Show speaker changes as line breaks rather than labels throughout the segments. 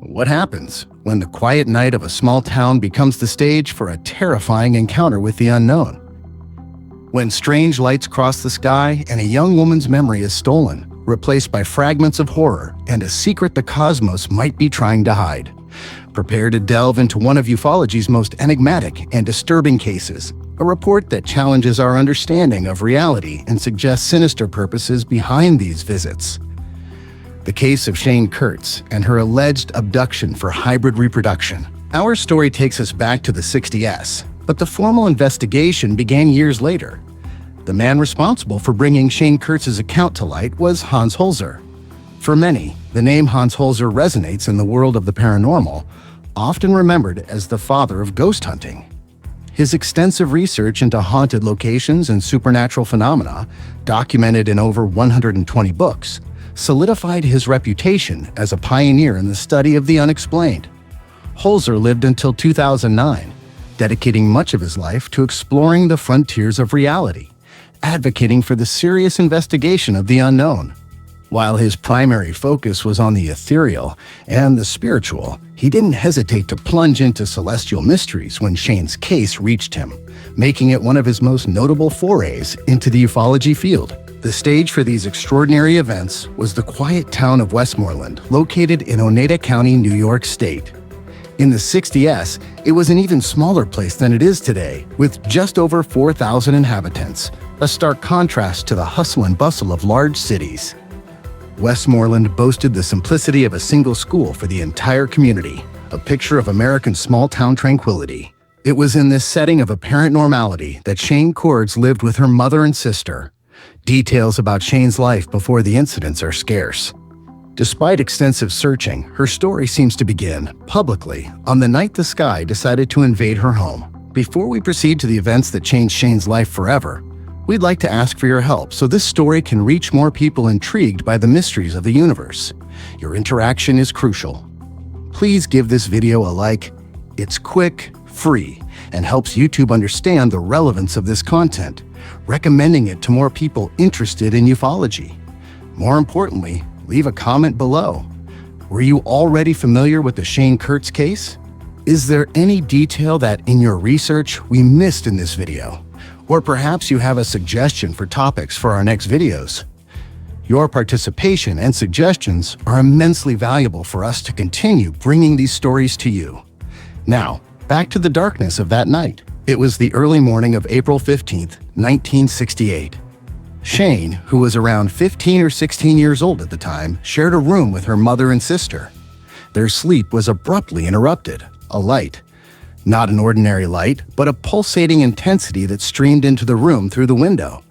What happens when the quiet night of a small town becomes the stage for a terrifying encounter with the unknown? When strange lights cross the sky and a young woman's memory is stolen, replaced by fragments of horror and a secret the cosmos might be trying to hide. Prepare to delve into one of ufology's most enigmatic and disturbing cases, a report that challenges our understanding of reality and suggests sinister purposes behind these visits. The case of Shane Kurz and her alleged abduction for hybrid reproduction. Our story takes us back to the 60s, but the formal investigation began years later. The man responsible for bringing Shane Kurz's account to light was Hans Holzer. For many, the name Hans Holzer resonates in the world of the paranormal, often remembered as the father of ghost hunting. His extensive research into haunted locations and supernatural phenomena, documented in over 120 books, solidified his reputation as a pioneer in the study of the unexplained. Holzer lived until 2009, dedicating much of his life to exploring the frontiers of reality, advocating for the serious investigation of the unknown. While his primary focus was on the ethereal and the spiritual, he didn't hesitate to plunge into celestial mysteries when Shane's case reached him, making it one of his most notable forays into the ufology field. The stage for these extraordinary events was the quiet town of Westmorland, located in Oneida County, New York State. In the 60s, it was an even smaller place than it is today, with just over 4,000 inhabitants, a stark contrast to the hustle and bustle of large cities. Westmorland boasted the simplicity of a single school for the entire community, a picture of American small-town tranquility. It was in this setting of apparent normality that Shane Kurz lived with her mother and sister. Details about Shane's life before the incidents are scarce. Despite extensive searching, her story seems to begin, publicly, on the night the sky decided to invade her home. Before we proceed to the events that changed Shane's life forever, we'd like to ask for your help so this story can reach more people intrigued by the mysteries of the universe. Your interaction is crucial. Please give this video a like. It's quick, free, and helps YouTube understand the relevance of this content, recommending it to more people interested in ufology. More importantly, leave a comment below. Were you already familiar with the Shane Kurz case? Is there any detail that in your research we missed in this video? Or perhaps you have a suggestion for topics for our next videos. Your participation and suggestions are immensely valuable for us to continue bringing these stories to you. Now, back to the darkness of that night. It was the early morning of April 15th, 1968. Shane, who was around 15 or 16 years old at the time, shared a room with her mother and sister. Their sleep was abruptly interrupted. A light. Not an ordinary light, but a pulsating intensity that streamed into the room through the window.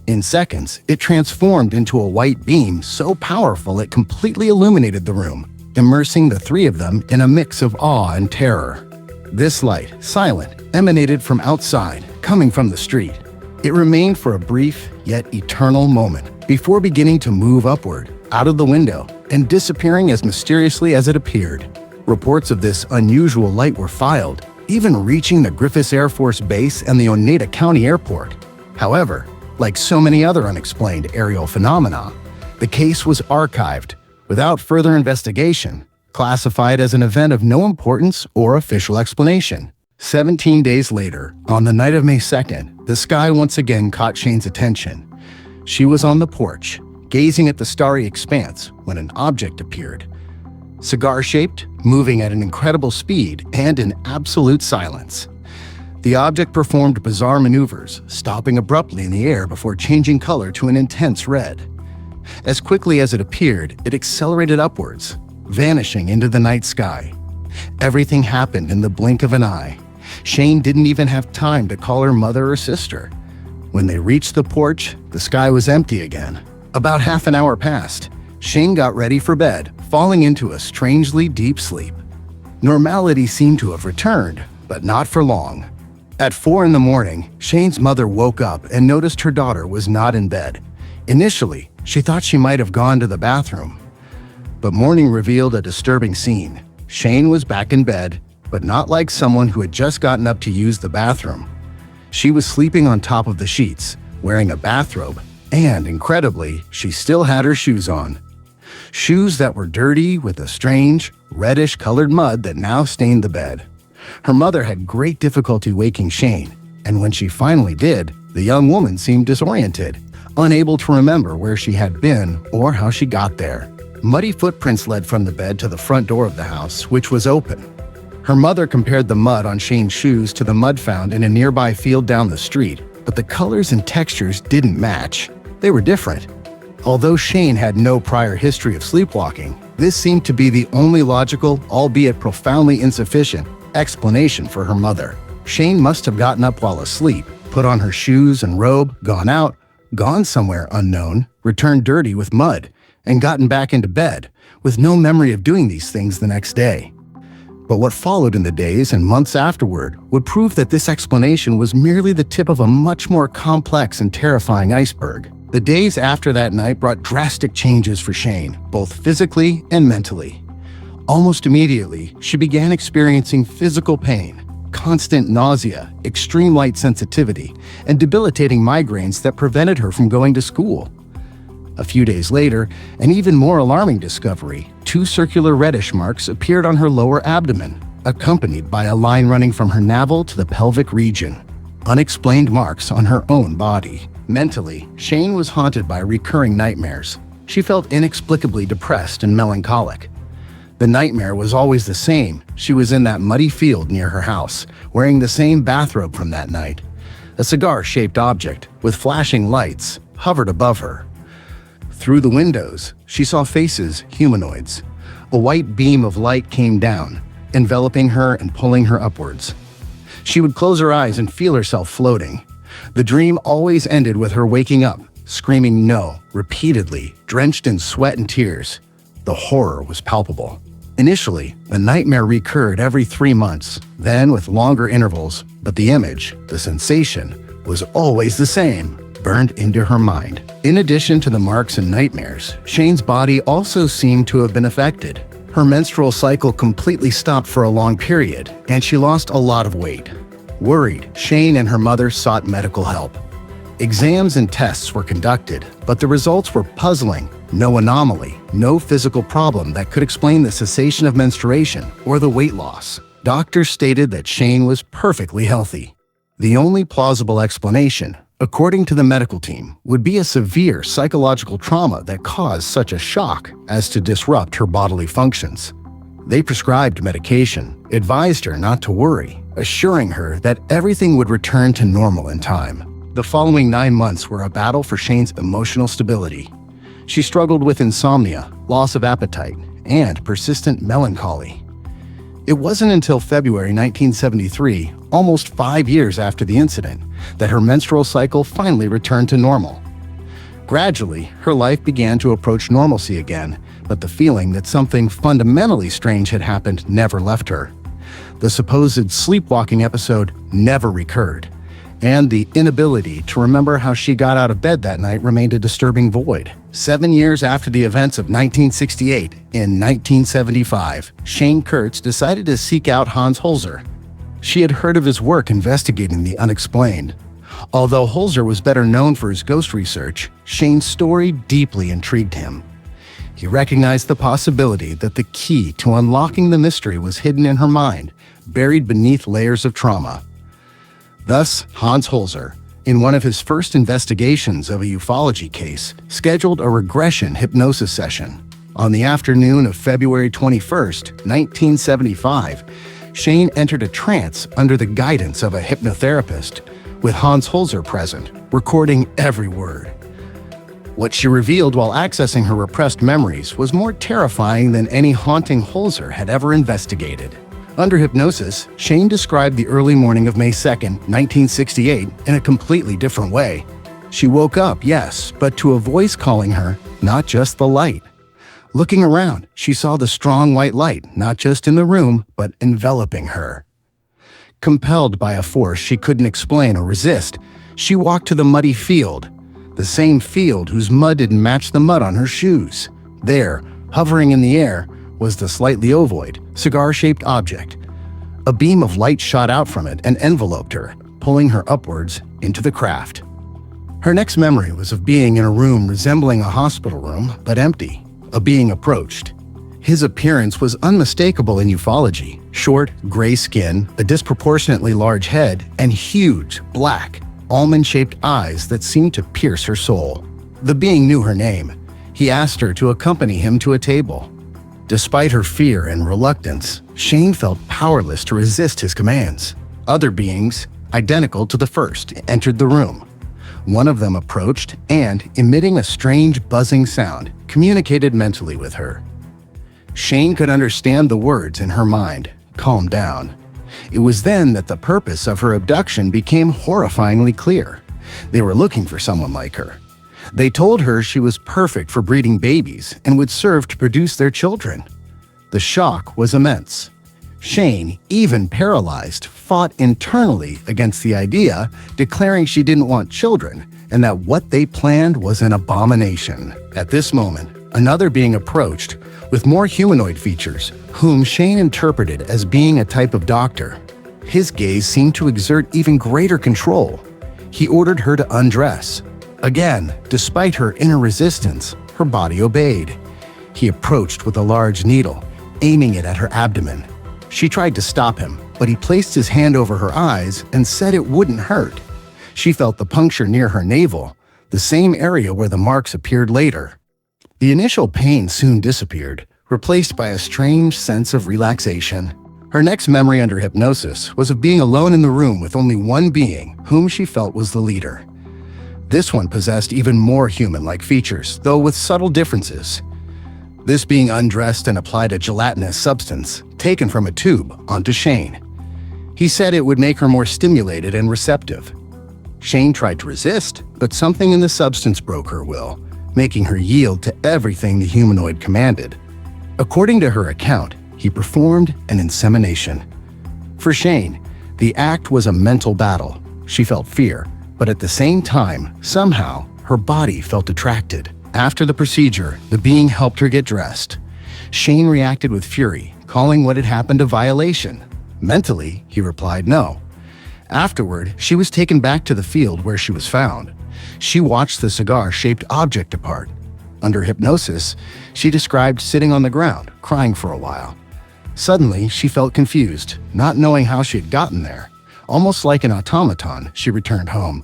In seconds, it transformed into a white beam so powerful it completely illuminated the room, immersing the three of them in a mix of awe and terror. This light, silent, emanated from outside, coming from the street. It remained for a brief, yet eternal moment, before beginning to move upward, out of the window, and disappearing as mysteriously as it appeared. Reports of this unusual light were filed, even reaching the Griffiths Air Force Base and the Oneida County Airport. However, like so many other unexplained aerial phenomena, the case was archived, without further investigation, classified as an event of no importance or official explanation. 17 days later, on the night of May 2nd, the sky once again caught Shane's attention. She was on the porch, gazing at the starry expanse, when an object appeared. Cigar-shaped, moving at an incredible speed, and in absolute silence. The object performed bizarre maneuvers, stopping abruptly in the air before changing color to an intense red. As quickly as it appeared, it accelerated upwards, vanishing into the night sky. Everything happened in the blink of an eye. Shane didn't even have time to call her mother or sister. When they reached the porch, the sky was empty again. About half an hour passed. Shane got ready for bed, falling into a strangely deep sleep. Normality seemed to have returned, but not for long. At 4 in the morning, Shane's mother woke up and noticed her daughter was not in bed. Initially, she thought she might have gone to the bathroom. But morning revealed a disturbing scene. Shane was back in bed, but not like someone who had just gotten up to use the bathroom. She was sleeping on top of the sheets, wearing a bathrobe, and incredibly, she still had her shoes on. shoes that were dirty with a strange, reddish-colored mud that now stained the bed. Her mother had great difficulty waking Shane, and when she finally did, the young woman seemed disoriented, unable to remember where she had been or how she got there. Muddy footprints led from the bed to the front door of the house, which was open. Her mother compared the mud on Shane's shoes to the mud found in a nearby field down the street, but the colors and textures didn't match. They were different. Although Shane had no prior history of sleepwalking, this seemed to be the only logical, albeit profoundly insufficient, explanation for her mother. Shane must have gotten up while asleep, put on her shoes and robe, gone out, gone somewhere unknown, returned dirty with mud, and gotten back into bed, with no memory of doing these things the next day. But what followed in the days and months afterward would prove that this explanation was merely the tip of a much more complex and terrifying iceberg. The days after that night brought drastic changes for Shane, both physically and mentally. Almost immediately, she began experiencing physical pain, constant nausea, extreme light sensitivity, and debilitating migraines that prevented her from going to school. A few days later, an even more alarming discovery: 2 circular reddish marks appeared on her lower abdomen, accompanied by a line running from her navel to the pelvic region. Unexplained marks on her own body. Mentally, Shane was haunted by recurring nightmares. She felt inexplicably depressed and melancholic. The nightmare was always the same. She was in that muddy field near her house, wearing the same bathrobe from that night. A cigar-shaped object, with flashing lights, hovered above her. Through the windows, she saw faces, humanoids. A white beam of light came down, enveloping her and pulling her upwards. She would close her eyes and feel herself floating. The dream always ended with her waking up, screaming no, repeatedly, drenched in sweat and tears. The horror was palpable. Initially, the nightmare recurred every 3 months, then with longer intervals, but the image, the sensation, was always the same, burned into her mind. In addition to the marks and nightmares, Shane's body also seemed to have been affected. Her menstrual cycle completely stopped for a long period, and she lost a lot of weight. Worried, Shane and her mother sought medical help. Exams and tests were conducted, but the results were puzzling. No anomaly, no physical problem that could explain the cessation of menstruation or the weight loss. Doctors stated that Shane was perfectly healthy. The only plausible explanation, according to the medical team, would be a severe psychological trauma that caused such a shock as to disrupt her bodily functions. They prescribed medication, advised her not to worry, assuring her that everything would return to normal in time. The following 9 months were a battle for Shane's emotional stability. She struggled with insomnia, loss of appetite, and persistent melancholy. It wasn't until February 1973, almost 5 years after the incident, that her menstrual cycle finally returned to normal. Gradually, her life began to approach normalcy again, but the feeling that something fundamentally strange had happened never left her. The supposed sleepwalking episode never recurred, and the inability to remember how she got out of bed that night remained a disturbing void. 7 years after the events of 1968, in 1975, Shane Kurz decided to seek out Hans Holzer. She had heard of his work investigating the unexplained. Although Holzer was better known for his ghost research, Shane's story deeply intrigued him. He recognized the possibility that the key to unlocking the mystery was hidden in her mind, buried beneath layers of trauma. Thus, Hans Holzer, in one of his first investigations of a ufology case, scheduled a regression hypnosis session. On the afternoon of February 21st, 1975, Shane entered a trance under the guidance of a hypnotherapist, with Hans Holzer present, recording every word. What she revealed while accessing her repressed memories was more terrifying than any haunting Holzer had ever investigated. Under hypnosis, Shane described the early morning of May 2nd, 1968, in a completely different way. She woke up, yes, but to a voice calling her, not just the light. Looking around, she saw the strong white light, not just in the room, but enveloping her. Compelled by a force she couldn't explain or resist, she walked to the muddy field, the same field whose mud didn't match the mud on her shoes. There, hovering in the air, was the slightly ovoid, cigar-shaped object. A beam of light shot out from it and enveloped her, pulling her upwards into the craft. Her next memory was of being in a room resembling a hospital room, but empty. a being approached. His appearance was unmistakable in ufology: short, gray skin, a disproportionately large head, and huge, black, almond-shaped eyes that seemed to pierce her soul. The being knew her name. He asked her to accompany him to a table. Despite her fear and reluctance, Shane felt powerless to resist his commands. Other beings, identical to the first, entered the room. One of them approached and, emitting a strange buzzing sound, communicated mentally with her. Shane could understand the words in her mind: calm down. It was then that the purpose of her abduction became horrifyingly clear. They were looking for someone like her. They told her she was perfect for breeding babies and would serve to produce their children. The shock was immense. Shane, even paralyzed, fought internally against the idea, declaring she didn't want children and that what they planned was an abomination. At this moment, another being approached with more humanoid features, whom Shane interpreted as being a type of doctor. His gaze seemed to exert even greater control. He ordered her to undress. Again, despite her inner resistance, her body obeyed. He approached with a large needle, aiming it at her abdomen. She tried to stop him, but he placed his hand over her eyes and said it wouldn't hurt. She felt the puncture near her navel, the same area where the marks appeared later. The initial pain soon disappeared, replaced by a strange sense of relaxation. Her next memory under hypnosis was of being alone in the room with only one being, whom she felt was the leader. This one possessed even more human-like features, though with subtle differences. This being undressed and applied a gelatinous substance, taken from a tube, onto Shane. He said it would make her more stimulated and receptive. Shane tried to resist, but something in the substance broke her will, making her yield to everything the humanoid commanded. According to her account, he performed an insemination. For Shane, the act was a mental battle. She felt fear, but at the same time, somehow, her body felt attracted. After the procedure, the being helped her get dressed. Shane reacted with fury, calling what had happened a violation. Mentally, he replied no. Afterward, she was taken back to the field where she was found. She watched the cigar-shaped object depart. Under hypnosis, she described sitting on the ground, crying for a while. Suddenly, she felt confused, not knowing how she had gotten there. Almost like an automaton, she returned home.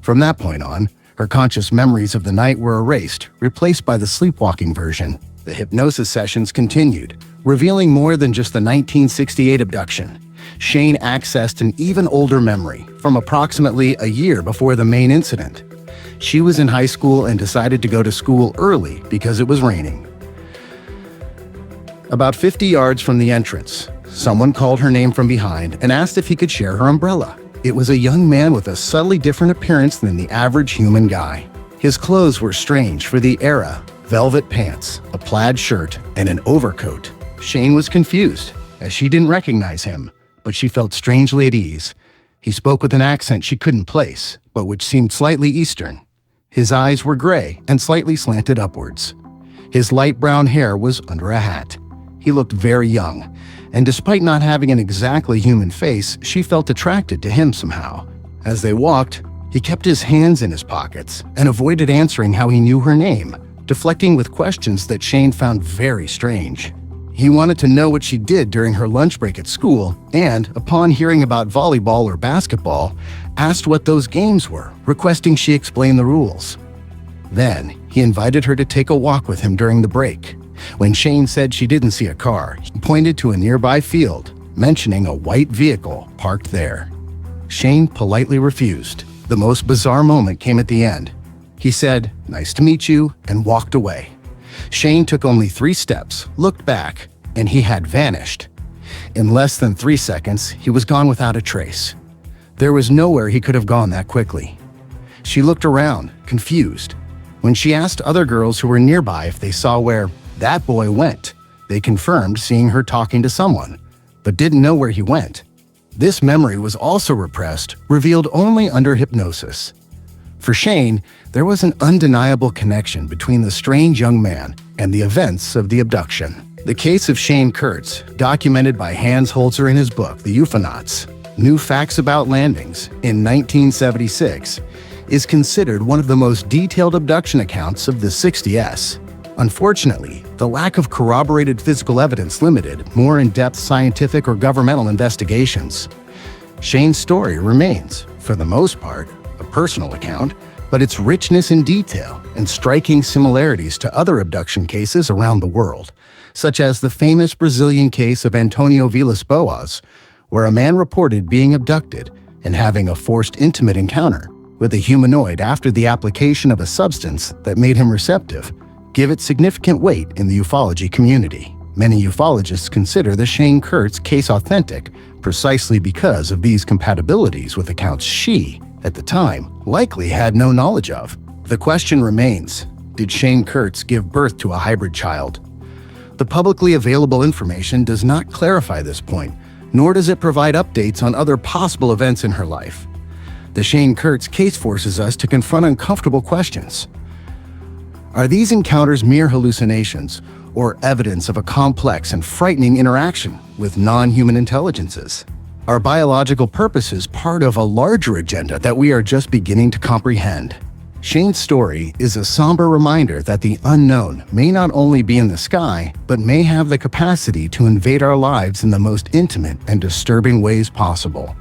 From that point on, her conscious memories of the night were erased, replaced by the sleepwalking version. The hypnosis sessions continued, revealing more than just the 1968 abduction. Shane accessed an even older memory, from approximately a year before the main incident. She was in high school and decided to go to school early because it was raining. About 50 yards from the entrance, someone called her name from behind and asked if he could share her umbrella. It was a young man with a subtly different appearance than the average human guy. His clothes were strange for the era: velvet pants, a plaid shirt, and an overcoat. Shane was confused, as she didn't recognize him, but she felt strangely at ease. He spoke with an accent she couldn't place, but which seemed slightly Eastern. His eyes were gray and slightly slanted upwards. His light brown hair was under a hat. He looked very young, and despite not having an exactly human face, she felt attracted to him somehow. As they walked, he kept his hands in his pockets and avoided answering how he knew her name, deflecting with questions that Shane found very strange. He wanted to know what she did during her lunch break at school and, upon hearing about volleyball or basketball, asked what those games were, requesting she explain the rules. Then, he invited her to take a walk with him during the break. When Shane said she didn't see a car, he pointed to a nearby field, mentioning a white vehicle parked there. Shane politely refused. The most bizarre moment came at the end. He said, "Nice to meet you," and walked away. Shane took only 3 steps, looked back, and he had vanished. In less than 3 seconds, he was gone without a trace. There was nowhere he could have gone that quickly. She looked around, confused. When she asked other girls who were nearby if they saw where that boy went, they confirmed seeing her talking to someone, but didn't know where he went. This memory was also repressed, revealed only under hypnosis. For Shane, there was an undeniable connection between the strange young man and the events of the abduction. The case of Shane Kurz, documented by Hans Holzer in his book, The Ufonauts, New Facts About Landings, in 1976, is considered one of the most detailed abduction accounts of the 60s. Unfortunately, the lack of corroborated physical evidence limited more in-depth scientific or governmental investigations. Shane's story remains, for the most part, a personal account, but its richness in detail and striking similarities to other abduction cases around the world, such as the famous Brazilian case of Antonio Villas-Boas, where a man reported being abducted and having a forced intimate encounter with a humanoid after the application of a substance that made him receptive, give it significant weight in the ufology community. Many ufologists consider the Shane Kurz case authentic precisely because of these compatibilities with accounts she, at the time, likely had no knowledge of. The question remains, did Shane Kurz give birth to a hybrid child? The publicly available information does not clarify this point, nor does it provide updates on other possible events in her life. The Shane Kurz case forces us to confront uncomfortable questions. Are these encounters mere hallucinations, or evidence of a complex and frightening interaction with non-human intelligences? Are biological purposes part of a larger agenda that we are just beginning to comprehend? Shane's story is a somber reminder that the unknown may not only be in the sky, but may have the capacity to invade our lives in the most intimate and disturbing ways possible.